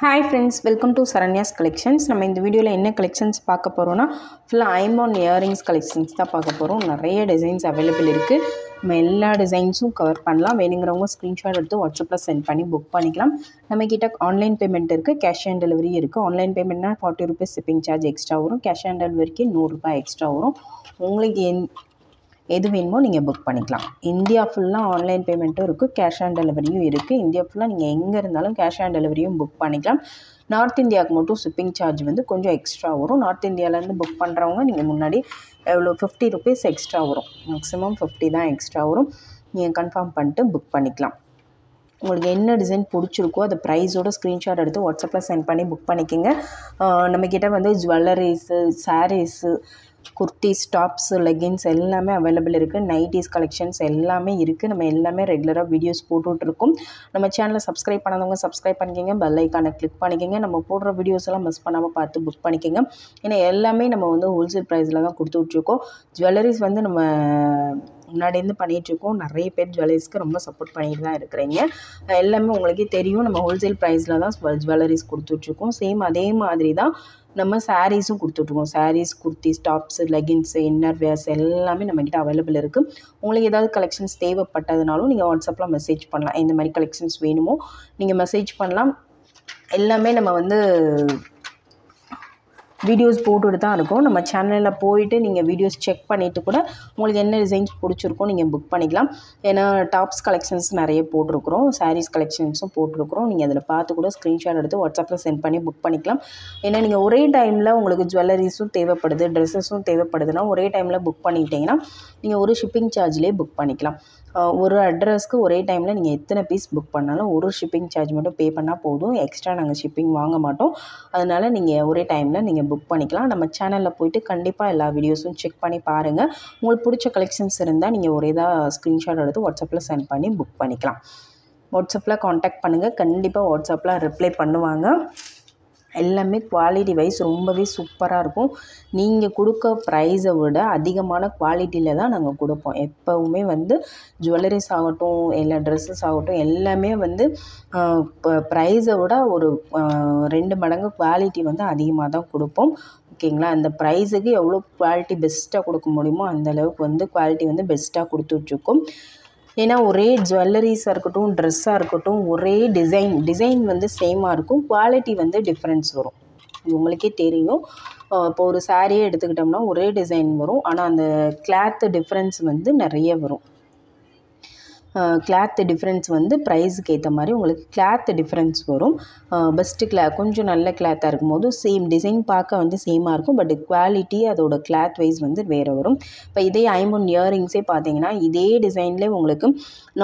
Hi friends, welcome to Saranya's Collections. நம்ம இந்த வீடியோவில் என்ன கலெக்ஷன்ஸ் பார்க்க போகிறோன்னா ஃபுல்லாக ஐமான் இயரிங்ஸ் கலெக்ஷன்ஸ் தான் பார்க்க போகிறோம். நிறைய டிசைன்ஸ் அவைலபிள் இருக்குது. நம்ம எல்லா டிசைன்ஸும் கவர் பண்ணலாம். வேணுங்கிறவங்க ஸ்க்ரீன்ஷாட் எடுத்து வாட்ஸ்அப்பில் சென்ட் பண்ணி புக் பண்ணிக்கலாம். நம்மக்கிட்ட ஆன்லைன் பேமெண்ட் இருக்குது, கேஷ் ஆன் டெலிவரி இருக்குது. ஆன்லைன் பேமெண்ட்னா 40 rupees ஷிப்பிங் சார்ஜ் எக்ஸ்ட்ரா வரும். கேஷ் ஆன் டெலிவரிக்கு 100 ரூபாய் எக்ஸ்ட்ரா வரும். உங்களுக்கு எது வேணுமோ நீங்கள் புக் பண்ணிக்கலாம். இந்தியா ஃபுல்லாக ஆன்லைன் பேமெண்ட்டும் இருக்குது, கேஷ் ஆன் டெலிவரியும் இருக்குது. இந்தியா ஃபுல்லாக நீங்கள் எங்கே இருந்தாலும் கேஷ் ஆன் டெலிவரியும் புக் பண்ணிக்கலாம். நார்த் இந்தியாவுக்கு மட்டும் ஷிப்பிங் சார்ஜ் வந்து கொஞ்சம் எக்ஸ்ட்ரா வரும். நார்த் இந்தியாவிலேருந்து புக் பண்ணுறவங்க நீங்கள் முன்னாடி எவ்வளோ 50 rupees எக்ஸ்ட்ரா வரும். மேக்ஸிமம் 50 தான் எக்ஸ்ட்ரா வரும். நீங்கள் கன்ஃபார்ம் பண்ணிட்டு புக் பண்ணிக்கலாம். உங்களுக்கு என்ன டிசைன் பிடிச்சிருக்கோ அது ப்ரைஸோட ஸ்க்ரீன்ஷாட் எடுத்து வாட்ஸ்அப்பில் சென்ட் பண்ணி புக் பண்ணிக்கோங்க. நம்மக்கிட்ட வந்து jewelleries, sarees, kurtis, tops, leggings எல்லாமே அவைலபிள் இருக்குது. நைட்டிஸ் கலெக்ஷன்ஸ் எல்லாமே இருக்குது. நம்ம எல்லாமே ரெகுலராக வீடியோஸ் போட்டுட்ருக்கோம். நம்ம சேனலை சப்ஸ்கிரைப் பண்ணாதவங்க சப்ஸ்கிரைப் பண்ணிக்கோங்க, பெல் ஐக்கானை கிளிக் பண்ணிக்கோங்க. நம்ம போடுற வீடியோஸ் எல்லாம் மிஸ் பண்ணாமல் பார்த்து புக் பண்ணிக்கோங்க. ஏன்னா எல்லாமே நம்ம வந்து ஹோல்சேல் ப்ரைஸில் தான் கொடுத்துட்ருக்கோம். ஜுவல்லரிஸ் வந்து நம்ம முன்னாடியிருந்து பண்ணிகிட்ருக்கோம். நிறைய பேர் ஜுவல்லரிஸ்க்கு ரொம்ப சப்போர்ட் பண்ணிட்டு தான் இருக்கிறீங்க. எல்லாமே உங்களுக்கே தெரியும், நம்ம ஹோல்சேல் ப்ரைஸில் தான் ஜுவல்லரிஸ் கொடுத்துட்ருக்கோம். சேம் அதே மாதிரி தான் நம்ம சாரீஸும் கொடுத்துட்ருக்கோம். Sarees, kurtis, tops, leggings, inner wears எல்லாமே நம்மக்கிட்ட அவைலபிள் இருக்குது. உங்களுக்கு ஏதாவது கலெக்ஷன்ஸ் தேவைப்பட்டதுனாலும் நீங்கள் வாட்ஸ்அப்பில் மெசேஜ் பண்ணலாம். எந்த மாதிரி கலெக்ஷன்ஸ் வேணுமோ நீங்கள் மெசேஜ் பண்ணலாம். எல்லாமே நம்ம வந்து வீடியோஸ் போட்டுட்டு தான் இருக்கும். நம்ம சேனலில் போயிட்டு நீங்கள் வீடியோஸ் செக் பண்ணிவிட்டு கூட உங்களுக்கு என்ன டிசைன்ஸ் பிடிச்சிருக்கோ நீங்கள் புக் பண்ணிக்கலாம். ஏன்னா டாப்ஸ் கலெக்ஷன்ஸ் நிறைய போட்டிருக்கிறோம், சாரீஸ் கலெக்ஷன்ஸும் போட்டிருக்கிறோம். நீங்கள் அதில் பார்த்து கூட ஸ்க்ரீன்ஷாட் எடுத்து வாட்ஸ்அப்பில் சென்ட் பண்ணி புக் பண்ணிக்கலாம். ஏன்னா நீங்கள் ஒரே டைமில் உங்களுக்கு ஜுவல்லரிஸும் தேவைப்படுது, ட்ரெஸ்ஸஸும் தேவைப்படுதுன்னா ஒரே டைமில் புக் பண்ணிக்கிட்டிங்கன்னா நீங்கள் ஒரு ஷிப்பிங் சார்ஜ்லேயே புக் பண்ணிக்கலாம். ஒரு அட்ரஸ்க்கு ஒரே டைமில் நீங்கள் எத்தனை பீஸ் புக் பண்ணாலும் ஒரு ஷிப்பிங் சார்ஜ் மட்டும் பே பண்ணால் போதும். எக்ஸ்ட்ரா நாங்கள் ஷிப்பிங் வாங்க மாட்டோம். அதனால் நீங்கள் ஒரே டைமில் நீங்கள் புக் பண்ணிக்கலாம். நம்ம சேனலில் போய்ட்டு கண்டிப்பாக எல்லா வீடியோஸும் செக் பண்ணி பாருங்கள். உங்களுக்கு பிடிச்ச கலெக்ஷன்ஸ் இருந்தால் நீங்கள் ஒரே தான் ஸ்க்ரீன்ஷாட் எடுத்து வாட்ஸ்அப்பில் சென்ட் பண்ணி புக் பண்ணிக்கலாம். வாட்ஸ்அப்பில் காண்டாக்ட் பண்ணுங்கள், கண்டிப்பாக வாட்ஸ்அப்பில் ரிப்ளை பண்ணுவாங்க. எல்லாமே குவாலிட்டி வைஸ் ரொம்பவே சூப்பராக இருக்கும். நீங்கள் கொடுக்க ப்ரைஸை விட அதிகமான குவாலிட்டியில் தான் நாங்கள் கொடுப்போம். எப்போவுமே வந்து ஜுவல்லரிஸ் ஆகட்டும், எல்லா ட்ரெஸ்ஸஸ் ஆகட்டும், எல்லாமே வந்து ப்ரைஸை விட ஒரு 2 மடங்கு குவாலிட்டி வந்து அதிகமாக தான் கொடுப்போம். ஓகேங்களா? அந்த ப்ரைஸுக்கு எவ்வளோ குவாலிட்டி பெஸ்ட்டாக கொடுக்க முடியுமோ அந்தளவுக்கு வந்து குவாலிட்டி வந்து பெஸ்ட்டாக கொடுத்துட்ருக்கோம். ஏன்னா ஒரே ஜுவல்லரிஸாக இருக்கட்டும், ட்ரெஸ்ஸாக இருக்கட்டும், ஒரே டிசைன் வந்து சேமாக இருக்கும், குவாலிட்டி வந்து டிஃப்ரென்ஸ் வரும். இது உங்களுக்கே தெரியும். இப்போ ஒரு சாரியே எடுத்துக்கிட்டோம்னா ஒரே டிசைன் வரும், ஆனால் அந்த கிளாத்து டிஃப்ரென்ஸ் வந்து நிறைய வரும். கிளாத்து டிஃப்ரென்ஸ் வந்து ப்ரைஸுக்கு ஏற்ற மாதிரி உங்களுக்கு கிளாத்து டிஃப்ரென்ஸ் வரும். பெஸ்ட்டு கொஞ்சம் நல்ல கிளாத்தாக இருக்கும்போது சேம் டிசைன் பார்க்க வந்து சேமாக இருக்கும், பட் குவாலிட்டி அதோட கிளாத் வைஸ் வந்து வேறு வரும். இப்போ இதே ஐம்பொன் இயரிங்ஸே பார்த்தீங்கன்னா இதே டிசைன்லேயே உங்களுக்கு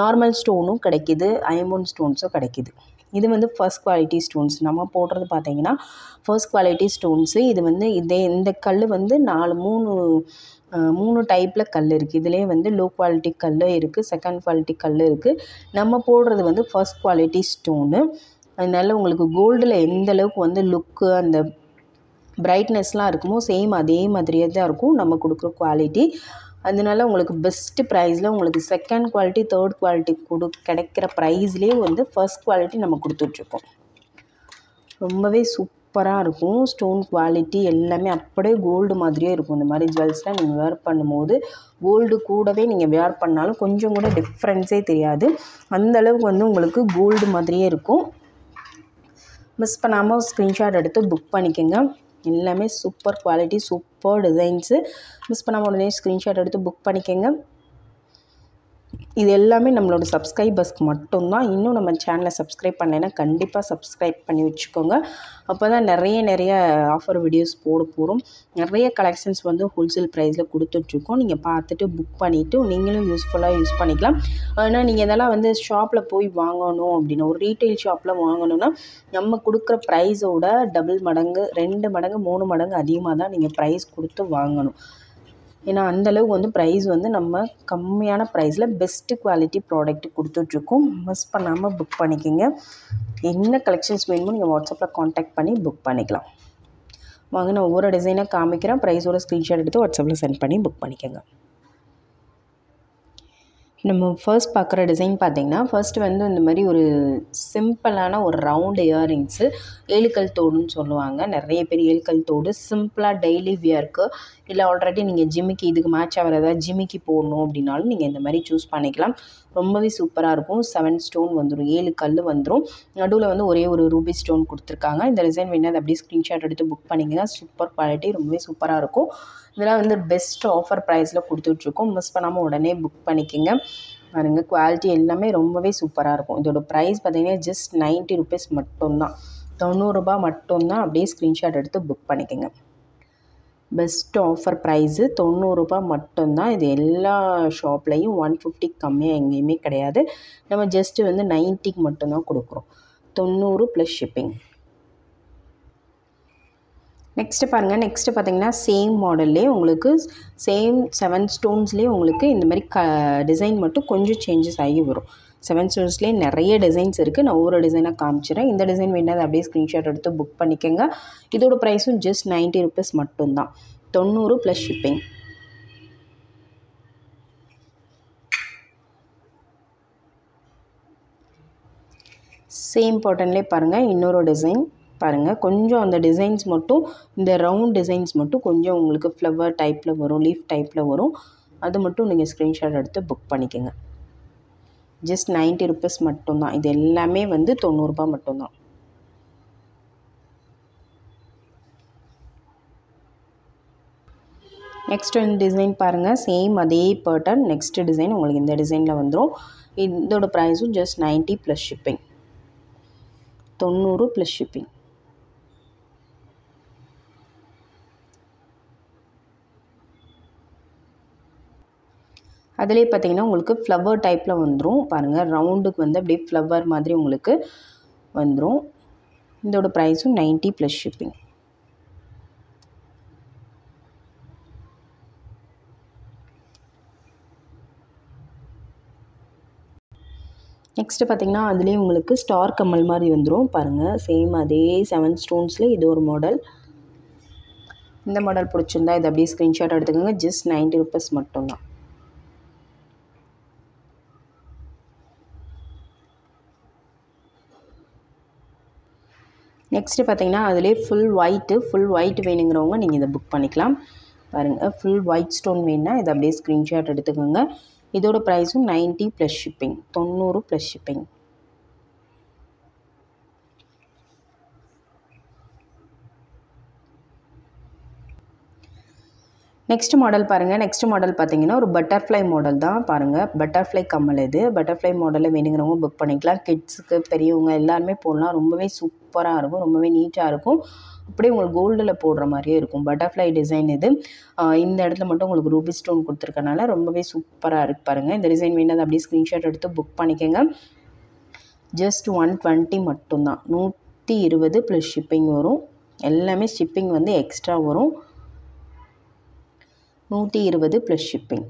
நார்மல் ஸ்டோனும் கிடைக்கிது, ஐம்பொன் ஸ்டோன்ஸும் கிடைக்கிது. இது வந்து ஃபர்ஸ்ட் குவாலிட்டி ஸ்டோன்ஸ். நம்ம போடுறது பார்த்தீங்கன்னா ஃபர்ஸ்ட் குவாலிட்டி ஸ்டோன்ஸு. இது வந்து இந்த கல் வந்து 3 டைப்பில் கல் இருக்குது. இதிலே வந்து லோ குவாலிட்டி கல் இருக்குது, செகண்ட் குவாலிட்டி கல் இருக்குது. நம்ம போடுறது வந்து ஃபர்ஸ்ட் குவாலிட்டி ஸ்டோனு. அதனால உங்களுக்கு கோல்டில் எந்த அளவுக்கு வந்து லுக்கு அந்த பிரைட்னஸ்லாம் இருக்குமோ சேம் அதே மாதிரியே தான் இருக்கும் நம்ம கொடுக்குற குவாலிட்டி. அதனால உங்களுக்கு பெஸ்ட்டு ப்ரைஸில் உங்களுக்கு செகண்ட் குவாலிட்டி, தேர்ட் குவாலிட்டி கிடைக்கிற ப்ரைஸ்லேயே வந்து ஃபர்ஸ்ட் குவாலிட்டி நம்ம கொடுத்துட்ருக்கோம். ரொம்பவே சூப்பராக இருக்கும். ஸ்டோன் குவாலிட்டி எல்லாமே அப்படியே கோல்டு மாதிரியே இருக்கும். இந்த மாதிரி ஜுவல்ஸ்லாம் நீங்கள் வேர் பண்ணும்போது கோல்டு கூடவே நீங்கள் வேர் பண்ணாலும் கொஞ்சம் கூட டிஃப்ரென்ஸே தெரியாது. அந்தளவுக்கு வந்து உங்களுக்கு கோல்டு மாதிரியே இருக்கும். மிஸ் பண்ணாமல் ஸ்க்ரீன்ஷாட் எடுத்து புக் பண்ணிக்கோங்க. எல்லாமே super quality, super designs. Miss பண்ணாமல் உடனே ஸ்க்ரீன்ஷாட் எடுத்து புக் பண்ணிக்கோங்க. இது எல்லாமே நம்மளோட சப்ஸ்கிரைபர்ஸ்க்கு மட்டும்தான். இன்னும் நம்ம சேனலை சப்ஸ்கிரைப் பண்ணலைன்னா கண்டிப்பாக சப்ஸ்கிரைப் பண்ணி வச்சுக்கோங்க. அப்போ தான் நிறைய ஆஃபர் வீடியோஸ் போட போகிறோம். நிறைய கலெக்ஷன்ஸ் வந்து ஹோல்சேல் ப்ரைஸில் கொடுத்துட்ருக்கோம். நீங்கள் பார்த்துட்டு புக் பண்ணிவிட்டு நீங்களும் யூஸ்ஃபுல்லாக யூஸ் பண்ணிக்கலாம். ஆனால் நீங்கள் இதெல்லாம் வந்து ஷாப்பில் போய் வாங்கணும் அப்படின்னா, ஒரு ரீட்டைல் ஷாப்பில் வாங்கணுன்னா நம்ம கொடுக்குற ப்ரைஸோட டபுள் மடங்கு, 2 மடங்கு, 3 மடங்கு அதிகமாக தான் நீங்கள் ப்ரைஸ் கொடுத்து வாங்கணும். ஏன்னா அந்தளவுக்கு வந்து ப்ரைஸ் வந்து நம்ம கம்மியான ப்ரைஸில் பெஸ்ட்டு குவாலிட்டி ப்ராடக்ட் கொடுத்துட்ருக்கோம். மிஸ் பண்ணாமல் புக் பண்ணிக்கோங்க. என்ன கலெக்ஷன்ஸ் வேணுமோ நீங்கள் வாட்ஸ்அப்பில் காண்டாக்ட் பண்ணி புக் பண்ணிக்கலாம். வாங்க நான் ஒவ்வொரு டிசைனாக காமிக்கிறேன். ப்ரைஸோட ஸ்க்ரீன்ஷாட் எடுத்து வாட்ஸ்அப்பில் சென்ட் பண்ணி புக் பண்ணிக்கோங்க. நம்ம ஃபர்ஸ்ட் பார்க்குற டிசைன் பார்த்திங்கன்னா, ஃபர்ஸ்ட் வந்து இந்த மாதிரி ஒரு சிம்பிளான ஒரு ரவுண்ட் இயரிங்ஸு, ஏழுக்கல் தோடுன்னு சொல்லுவாங்க. நிறைய பேர் ஏழுக்கல் தோடு சிம்பிளாக டெய்லி வியர்க்கு, இல்லை ஆல்ரெடி நீங்கள் ஜிம்மிக்கு இதுக்கு மேட்ச் ஆகிற ஏதாவது ஜிம்மிக்கு போடணும் அப்படின்னாலும் நீங்கள் இந்த மாதிரி சூஸ் பண்ணிக்கலாம். ரொம்பவே சூப்பராக இருக்கும். 7 ஸ்டோன் வந்துடும், 7 கல் வந்துடும். நடுவில் வந்து ஒரே ஒரு ரூபி ஸ்டோன் கொடுத்துருக்காங்க. இந்த டிசைன் வேணால் அதை அப்படியே ஸ்க்ரீன்ஷாட் எடுத்து புக் பண்ணிங்கன்னா சூப்பர் குவாலிட்டி, ரொம்பவே சூப்பராக இருக்கும். இதெல்லாம் வந்து பெஸ்ட் ஆஃபர் ப்ரைஸில் கொடுத்துட்ருக்கோம். மிஸ் பண்ணாமல் உடனே புக் பண்ணிக்கோங்க. பாருங்க, குவாலிட்டி எல்லாமே ரொம்பவே சூப்பராக இருக்கும். இதோட ப்ரைஸ் பார்த்திங்கன்னா ஜஸ்ட் 90 ருபீஸ் மட்டும்தான், 90 ரூபாய் மட்டும்தான். அப்படியே ஸ்க்ரீன்ஷாட் எடுத்து புக் பண்ணிக்கோங்க. பெஸ்ட் ஆஃபர் ப்ரைஸு 90 ரூபாய் மட்டும்தான். இது எல்லா ஷாப்லேயும் 150 கம்மியாக எங்கேயுமே கிடையாது. நம்ம ஜஸ்ட்டு வந்து 90க்கு மட்டும்தான் கொடுக்குறோம். 90 ப்ளஸ் ஷிப்பிங். நெக்ஸ்ட்டு பாருங்கள், நெக்ஸ்ட்டு பார்த்திங்கன்னா சேம் மாடல்லே உங்களுக்கு சேம் 7 ஸ்டோன்ஸ்லேயே உங்களுக்கு இந்த மாதிரி டிசைன் மட்டும் கொஞ்சம் சேஞ்சஸ் ஆகி வரும். 7 ஸ்டோன்ஸ்லேயே நிறைய டிசைன்ஸ் இருக்குது. நான் ஒவ்வொரு டிசைனாக காமிச்சிடுறேன். இந்த டிசைன் வேணால் அப்படியே ஸ்க்ரீன்ஷாட் எடுத்து புக் பண்ணிக்கோங்க. இதோட ப்ரைஸும் ஜஸ்ட் 90 ருபீஸ் மட்டும்தான், 90 ப்ளஸ் ஷிப்பிங். சேம் பாட்டன்லேயே பாருங்கள், இன்னொரு டிசைன் பாருங்கள். கொஞ்சம் அந்த டிசைன்ஸ் மட்டும், இந்த ரவுண்ட் டிசைன்ஸ் மட்டும் கொஞ்சம் உங்களுக்கு ஃப்ளவர் டைப்பில் வரும், லீஃப் டைப்பில் வரும். அது மட்டும் நீங்கள் ஸ்க்ரீன்ஷாட் எடுத்து புக் பண்ணிக்கோங்க. ஜஸ்ட் 90 ருபீஸ் மட்டும்தான். இது எல்லாமே வந்து 90 ரூபாய் மட்டும்தான். நெக்ஸ்ட் வந்து டிசைன் பாருங்கள், சேம் அதே பேட்டர்ன். நெக்ஸ்ட் டிசைன் உங்களுக்கு இந்த டிசைனில் வந்துடும். இதோட ப்ரைஸும் just 90 plus shipping, 90 plus shipping. அதிலே பார்த்திங்கன்னா உங்களுக்கு ஃப்ளவர் டைப்பில் வந்துடும். பாருங்கள், ரவுண்டுக்கு வந்து அப்படியே ஃப்ளவர் மாதிரி உங்களுக்கு வந்துடும். இதோட ப்ரைஸும் 90 ப்ளஸ் ஷிப்பிங். நெக்ஸ்ட்டு பார்த்திங்கன்னா அதுலேயே உங்களுக்கு ஸ்டார் கம்மல் மாதிரி வந்துடும். பாருங்கள், சேம் அதே 7 ஸ்டோன்ஸில் இது ஒரு மாடல். இந்த மாடல் பிடிச்சிருந்தா இது அப்படியே ஸ்க்ரீன்ஷாட் எடுத்துக்கோங்க. ஜஸ்ட் 90 ருபீஸ் மட்டும்தான். நெக்ஸ்ட்டு பார்த்திங்கன்னா அதிலே ஃபுல் ஒயிட் வேணுங்கிறவங்க நீங்கள் இதை புக் பண்ணிக்கலாம். பாருங்கள், ஃபுல் ஒயிட் ஸ்டோன் வேணுன்னா இதை அப்படியே ஸ்க்ரீன்ஷாட் எடுத்துக்கோங்க. இதோட ப்ரைஸும் 90 plus shipping, 90 plus shipping. Next model பாருங்கள். நெக்ஸ்ட் மாடல் பார்த்திங்கன்னா ஒரு பட்டர்ஃப்ளை மாடல் தான். பாருங்கள், பட்டர்ஃப்ளை கம்மல் இது. பட்டர்ஃப்ளை மாடலில் வேணுங்கிறவங்க புக் பண்ணிக்கலாம். கிட்ஸுக்கு, பெரியவங்க எல்லாருமே போடலாம். ரொம்பவே சூப்பராக இருக்கும், ரொம்பவே நீட்டாக இருக்கும். அப்படியே உங்களுக்கு கோல்டில் போடுற மாதிரியே இருக்கும். பட்டர்ஃப்ளை டிசைன் இது. இந்த இடத்துல மட்டும் உங்களுக்கு ரூபி ஸ்டோன் கொடுத்துருக்கனால ரொம்பவே சூப்பராக இருக்குது. பாருங்கள், இந்த டிசைன் வேணும் அப்படியே ஸ்க்ரீன்ஷாட் எடுத்து புக் பண்ணிக்கோங்க. ஜஸ்ட் 120 மட்டும்தான், 120 ப்ளஸ் ஷிப்பிங் வரும். எல்லாமே ஷிப்பிங் வந்து எக்ஸ்ட்ரா வரும். 120 ப்ளஸ் ஷிப்பிங்.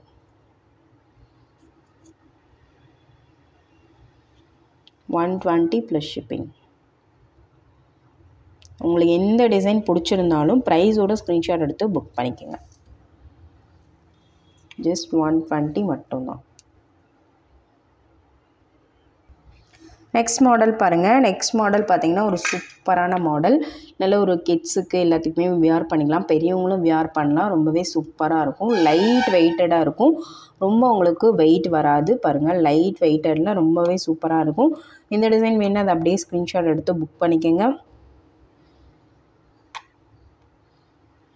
$120 plus shipping. உங்களுக்கு எந்த டிசைன் பிடிச்சிருந்தாலும் ப்ரைஸோட ஸ்க்ரீன்ஷாட் எடுத்து புக் பண்ணிக்கோங்க. ஜஸ்ட் 120 மட்டும்தான். நெக்ஸ்ட் மாடல் பாருங்கள். நெக்ஸ்ட் மாடல் பார்த்திங்கன்னா ஒரு சூப்பரான மாடல். நல்ல ஒரு கிட்ஸுக்கு எல்லாத்துக்குமே வியர் பண்ணிக்கலாம், பெரியவங்களும் வியர் பண்ணலாம். ரொம்பவே சூப்பராக இருக்கும். லைட் வெயிட்டடாக இருக்கும், ரொம்ப உங்களுக்கு வெயிட் வராது. பாருங்கள், லைட் வெயிட்டடில் ரொம்பவே சூப்பராக இருக்கும். இந்த டிசைன் வேணும் அதை அப்படியே ஸ்க்ரீன்ஷாட் எடுத்து புக் பண்ணிக்கோங்க.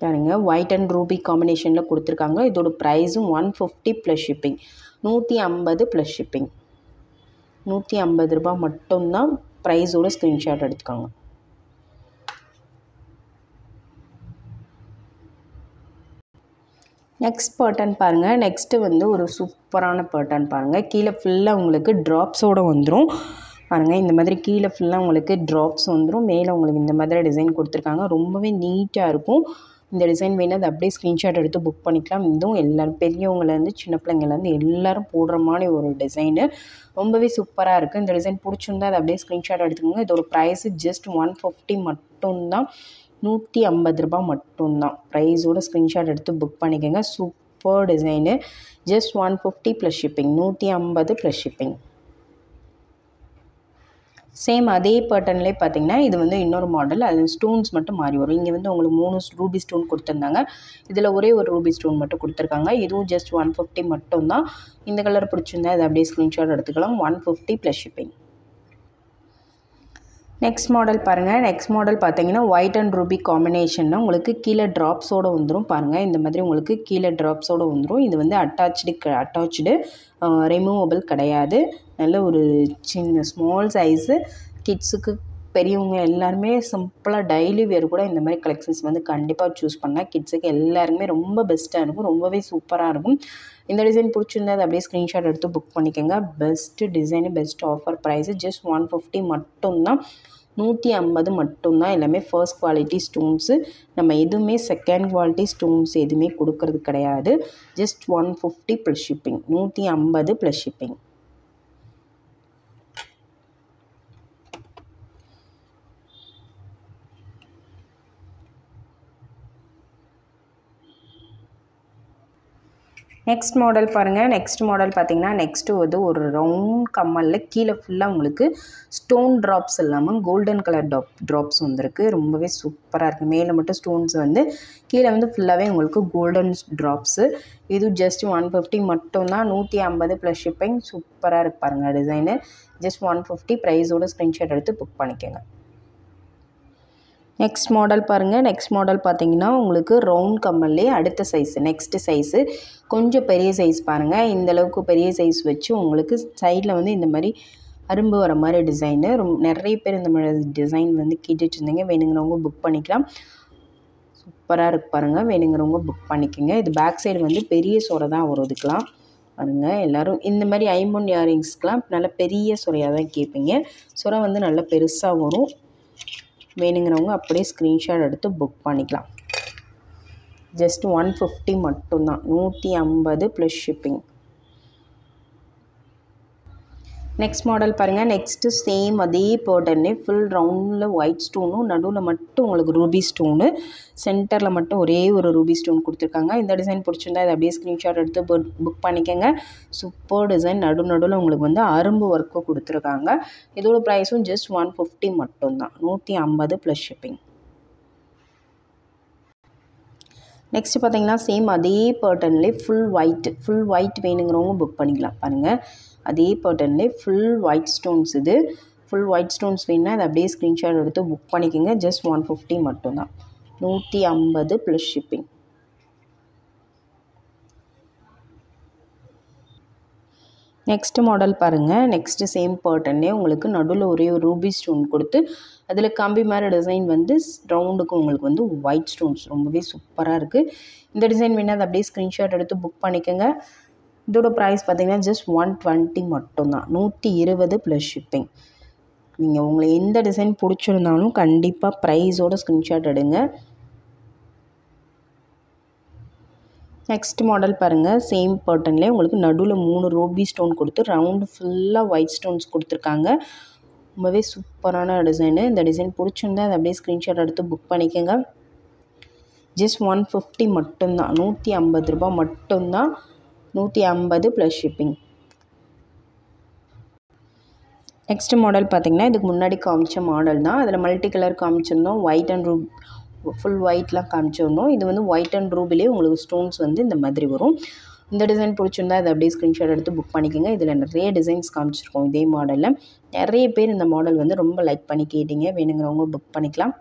பாருங்கள், ஒயிட் அண்ட் ரூபி காம்பினேஷனில் கொடுத்துருக்காங்க. இதோட ப்ரைஸும் 150 ப்ளஸ் ஷிப்பிங், 150 ப்ளஸ் ஷிப்பிங். 150 ரூபாய் மட்டும்தான். ப்ரைஸோட ஸ்க்ரீன்ஷாட் எடுத்துக்கோங்க. நெக்ஸ்ட் பேட்டர்ன் பாருங்கள். நெக்ஸ்ட்டு வந்து ஒரு சூப்பரான பேட்டர்ன் பாருங்கள். கீழே ஃபுல்லாக உங்களுக்கு ட்ராப்ஸோடு வந்துடும். பாருங்கள், இந்த மாதிரி கீழே ஃபுல்லாக உங்களுக்கு ட்ராப்ஸ் வந்துடும். மேலே உங்களுக்கு இந்த மாதிரி டிசைன் கொடுத்துருக்காங்க. ரொம்பவே நீட்டாக இருக்கும். இந்த டிசைன் வேணும் அதை அப்படியே ஸ்க்ரீன்ஷாட் எடுத்து புக் பண்ணிக்கலாம். இதுவும் எல்லோரும், பெரியவங்கலேருந்து சின்ன பிள்ளைங்கலேருந்து எல்லோரும் போடுற மாதிரி ஒரு டிசைனு. ரொம்பவே சூப்பராக இருக்குது. இந்த டிசைன் பிடிச்சிருந்தா அதை அப்படியே ஸ்க்ரீன்ஷாட் எடுத்துக்கோங்க. இதோட ப்ரைஸு ஜஸ்ட் 150 மட்டும்தான், 150 ரூபாய் மட்டும்தான். ப்ரைஸோட ஸ்க்ரீன்ஷாட் எடுத்து புக் பண்ணிக்கோங்க. Super design. Just 150 plus shipping. 150 plus shipping. Same அதே பேட்டர்ன்லேயே பார்த்தீங்கன்னா இது வந்து இன்னொரு மாடல். அது ஸ்டோன்ஸ் மட்டும் மாறி வரும். இங்கே வந்து உங்களுக்கு 3 ரூபி ஸ்டோன் கொடுத்துருந்தாங்க. இதில் ஒரே ஒரு ரூபி ஸ்டோன் மட்டும் கொடுத்துருக்காங்க. இதுவும் ஜஸ்ட் 150 மட்டும்தான். இந்த கலர் பிடிச்சிருந்தா அதை அப்படியே ஸ்க்ரீன்ஷாட் எடுத்துக்கலாம். 150 ப்ளஸ் ஷிப்பிங். நெக்ஸ்ட் மாடல் பாருங்கள். நெக்ஸ்ட் மாடல் பார்த்தீங்கன்னா ஒயிட் அண்ட் ரூபி காம்பினேஷன்னா உங்களுக்கு கீழே ட்ராப்ஸோடு வந்துடும். பாருங்கள், இந்த மாதிரி உங்களுக்கு கீழே ட்ராப்ஸோடு வந்துடும். இது வந்து அட்டாச்சு ரிமூவபிள் கிடையாது. நல்ல ஒரு சின்ன ஸ்மால் சைஸு. கிட்ஸுக்கு பெரியவங்க எல்லாருமே சிம்பிளாக டெய்லி வேர் கூட இந்த மாதிரி கலெக்ஷன்ஸ் வந்து கண்டிப்பாக சூஸ் பண்ணால் கிட்ஸுக்கு எல்லாருக்குமே ரொம்ப பெஸ்ட்டாக இருக்கும். ரொம்பவே சூப்பராக இருக்கும். இந்த டிசைன் பிடிச்சிருந்தா அதை அப்படியே ஸ்க்ரீன்ஷாட் எடுத்து புக் பண்ணிக்கோங்க. Best design, best offer price just 150 மட்டும்தான். 150 மட்டும்தான். எல்லாமே ஃபர்ஸ்ட் குவாலிட்டி ஸ்டோன்ஸு. நம்ம எதுவுமே செகண்ட் குவாலிட்டி ஸ்டோன்ஸ் எதுவுமே கொடுக்கறது கிடையாது. Just 150 plus shipping. 150 plus shipping. Next model பாருங்கள். நெக்ஸ்ட் மாடல் பார்த்தீங்கன்னா நெக்ஸ்ட்டு வந்து ஒரு ரவுண்ட் கம்மலில் கீழே ஃபுல்லாக உங்களுக்கு ஸ்டோன் ட்ராப்ஸ் இல்லாமல் கோல்டன் கலர் ட்ராப்ஸ் வந்திருக்கு. ரொம்பவே சூப்பராக இருக்குது. மேலே மட்டும் ஸ்டோன்ஸ் வந்து கீழே வந்து ஃபுல்லாகவே உங்களுக்கு கோல்டன் ட்ராப்ஸு. இது ஜஸ்ட் 150 மட்டும்தான். 150 ப்ளஸ் ஷிப்பிங். சூப்பராக இருக்கு பாருங்கள் டிசைனு. ஜஸ்ட் 150 ப்ரைஸோட ஸ்க்ரீன்ஷாட் எடுத்து புக் பண்ணிக்கோங்க. நெக்ஸ்ட் மாடல் பாருங்கள். நெக்ஸ்ட் மாடல் பார்த்தீங்கன்னா உங்களுக்கு ரவுண்ட் கம்மல்லே அடுத்த சைஸு, நெக்ஸ்ட்டு சைஸு கொஞ்சம் பெரிய சைஸ் பாருங்கள். இந்தளவுக்கு பெரிய சைஸ் வச்சு உங்களுக்கு சைடில் வந்து இந்த மாதிரி அரும்பு வர மாதிரி டிசைனு. நிறைய பேர் இந்த மாதிரி டிசைன் வந்து கேட்டுட்டு இருந்தீங்க. வேணுங்கிறவங்க புக் பண்ணிக்கலாம். சூப்பராக இருக்கு பாருங்கள். வேணுங்கிறவங்க புக் பண்ணிக்கோங்க. இது பேக் சைடு வந்து பெரிய சொரை தான் வரும். இதுக்கெலாம் பாருங்கள், எல்லோரும் இந்த மாதிரி ஐம்பொன் இயரிங்ஸ்க்கெலாம் நல்ல பெரிய சொரையாக தான் கேட்பீங்க. சொரை வந்து நல்லா பெருசாக வரும். வேணுங்கிறவங்க அப்படியே ஸ்க்ரீன்ஷாட் எடுத்து புக் பண்ணிக்கலாம். ஜஸ்ட் 150 மட்டும்தான். 150 ப்ளஸ் ஷிப்பிங். நெக்ஸ்ட் மாடல் பாருங்கள். நெக்ஸ்ட்டு சேம் அதே பேட்டர்னே ஃபுல் ரவுண்டில் ஒயிட் ஸ்டோனும் நடுவில் மட்டும் உங்களுக்கு ரூபி ஸ்டோனு, சென்டரில் மட்டும் ஒரே ஒரு ரூபி ஸ்டோன் கொடுத்துருக்காங்க. இந்த டிசைன் பிடிச்சிருந்தா இதை அப்படியே ஸ்க்ரீன்ஷாட் எடுத்து புக் பண்ணிக்கோங்க. Super design. நடுவில் உங்களுக்கு வந்து அரும்பு ஒர்க்கு கொடுத்துருக்காங்க. இதோட ப்ரைஸும் ஜஸ்ட் 150 மட்டும்தான். 150 ப்ளஸ் ஷிப்பிங். நெக்ஸ்ட்டு பார்த்தீங்கன்னா சேம் அதே பேட்டர்ன்லேயே ஃபுல் ஒயிட் வேணுங்கிறவங்க புக் பண்ணிக்கலாம். பாருங்கள், அதே பேட்டர்ன்லேயே ஃபுல் ஒயிட் ஸ்டோன்ஸ். இது ஃபுல் ஒயிட் ஸ்டோன்ஸ் வேணுன்னா அதை அப்படியே ஸ்க்ரீன்ஷாட் எடுத்து புக் பண்ணிக்கோங்க. ஜஸ்ட் 150 மட்டும்தான். 150 ப்ளஸ் ஷிப்பிங். நெக்ஸ்ட்டு மாடல் பாருங்கள். நெக்ஸ்ட்டு சேம் பேட்டர்னே உங்களுக்கு நடுவில் ஒரே ஒரு ரூபி ஸ்டோன் கொடுத்து அதில் கம்பி மாதிரி டிசைன் வந்து ரவுண்டுக்கு உங்களுக்கு வந்து ஒயிட் ஸ்டோன்ஸ். ரொம்பவே சூப்பராக இருக்குது. இந்த டிசைன் வேணால் அதை அப்படியே ஸ்க்ரீன்ஷாட் எடுத்து புக் பண்ணிக்கோங்க. இதோட ப்ரைஸ் பார்த்தீங்கன்னா ஜஸ்ட் 120 மட்டும்தான். 120 ப்ளஸ் ஷிப்பிங். நீங்கள் உங்களுக்கு எந்த டிசைன் பிடிச்சிருந்தாலும் கண்டிப்பாக ப்ரைஸோட ஸ்க்ரீன்ஷாட் எடுங்க. நெக்ஸ்ட் மாடல் பாருங்கள். சேம் பேட்டர்ன்லேயே உங்களுக்கு நடுவில் 3 ரூபி ஸ்டோன் கொடுத்து ரவுண்டு ஃபுல்லாக ஒயிட் ஸ்டோன்ஸ் கொடுத்துருக்காங்க. ரொம்பவே சூப்பரான டிசைனு. இந்த டிசைன் பிடிச்சிருந்தா அதை அப்படியே ஸ்க்ரீன்ஷாட் எடுத்து புக் பண்ணிக்கோங்க. ஜஸ்ட் 150 மட்டும்தான். 150 ரூபா மட்டும்தான். 150 ப்ளஸ் ஷிப்பிங். நெக்ஸ்ட் மாடல் பார்த்திங்கன்னா இதுக்கு முன்னாடி காமிச்ச மாடல் தான். அதில் மல்டி கலர் காமிச்சிருந்தோம். ஒயிட் அண்ட் ஃபுல் ஒயிட்லாம் காமிச்சிருந்தோம். இது வந்து ஒயிட் அண்ட் ரூபிலே உங்களுக்கு ஸ்டோன்ஸ் வந்து இந்த மாதிரி வரும். இந்த டிசைன் பிடிச்சிருந்தா அதை அப்படியே ஸ்க்ரீன்ஷாட் எடுத்து புக் பண்ணிக்கோங்க. இதில் நிறைய டிசைன்ஸ் காமிச்சிருக்கோம் இதே மாடலில். நிறைய பேர் இந்த மாடல் வந்து ரொம்ப லைக் பண்ணி கேட்டிங்க. வேணுங்கிறவங்க புக் பண்ணிக்கலாம்.